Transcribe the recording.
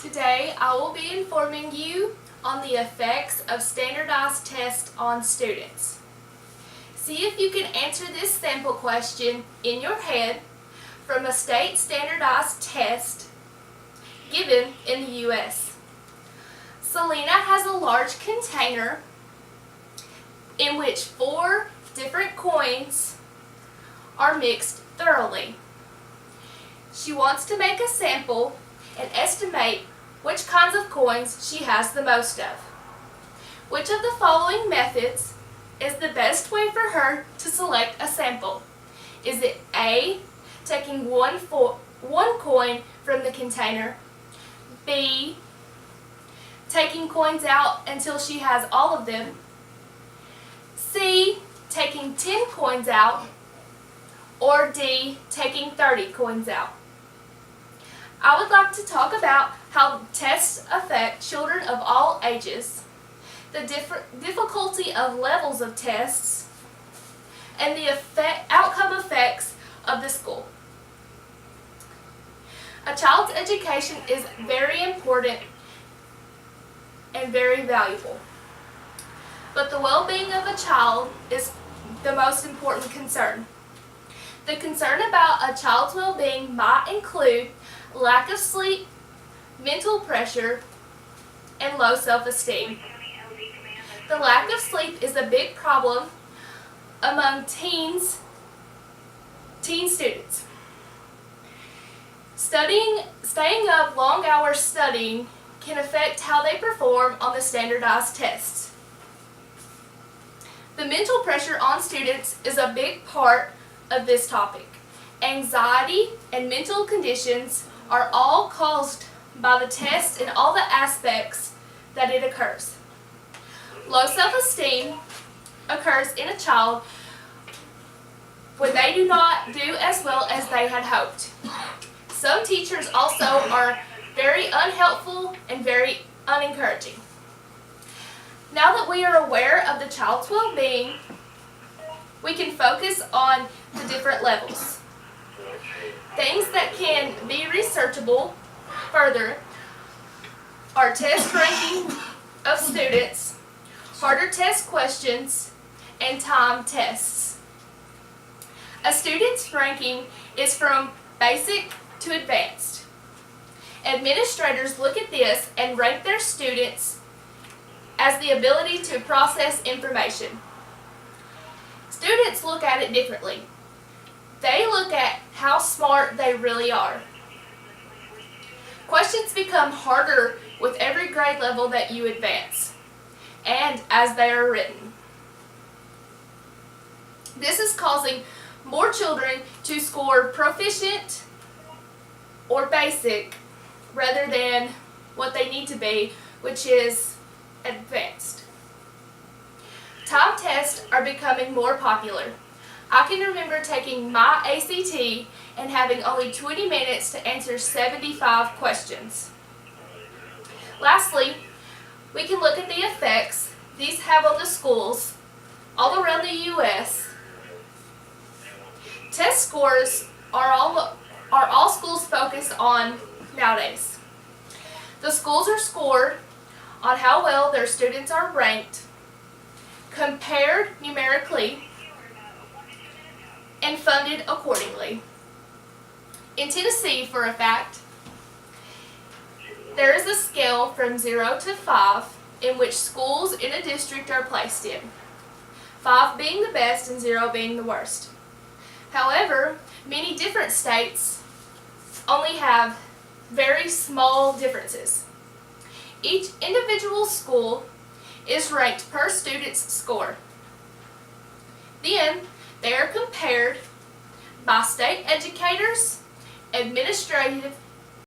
Today I will be informing you on the effects of standardized tests on students. See if you can answer this sample question in your head from a state standardized test given in the U.S. Selena has a large container in which 4 different coins are mixed thoroughly. She wants to make a sample and estimate which kinds of coins she has the most of. Which of the following methods is the best way for her to select a sample? Is it A, taking one coin from the container, B, taking coins out until she has all of them, C, taking 10 coins out, or D, taking 30 coins out? I would like to talk about how tests affect children of all ages, the difficulty of levels of tests, and the outcome effects of the school. A child's education is very important and very valuable, but the well-being of a child is the most important concern. The concern about a child's well-being might include lack of sleep, mental pressure, and low self-esteem. The lack of sleep is a big problem among teen students. Staying up long hours studying can affect how they perform on the standardized tests. The mental pressure on students is a big part of this topic. Anxiety and mental conditions are all caused by the test and all the aspects that it occurs. Low self-esteem occurs in a child when they do not do as well as they had hoped. Some teachers also are very unhelpful and very unencouraging. Now that we are aware of the child's well-being, we can focus on the different levels. Things that can be researchable further are test ranking of students, harder test questions, and time tests. A student's ranking is from basic to advanced. Administrators look at this and rank their students as the ability to process information. Students look at it differently. They look at how smart they really are. Questions become harder with every grade level that you advance, and as they are written. This is causing more children to score proficient or basic rather than what they need to be, which is advanced. Time tests are becoming more popular. I can remember taking my ACT and having only 20 minutes to answer 75 questions. Lastly, we can look at the effects these have on the schools all around the U.S. Test scores are all schools focus on nowadays. The schools are scored on how well their students are ranked, compared numerically, and funded accordingly. In Tennessee, for a fact, there is a scale from 0 to 5 in which schools in a district are placed in, 5 being the best and 0 being the worst. However, many different states only have very small differences. Each individual school is ranked per student's score. Then, they are compared by state educators, administrative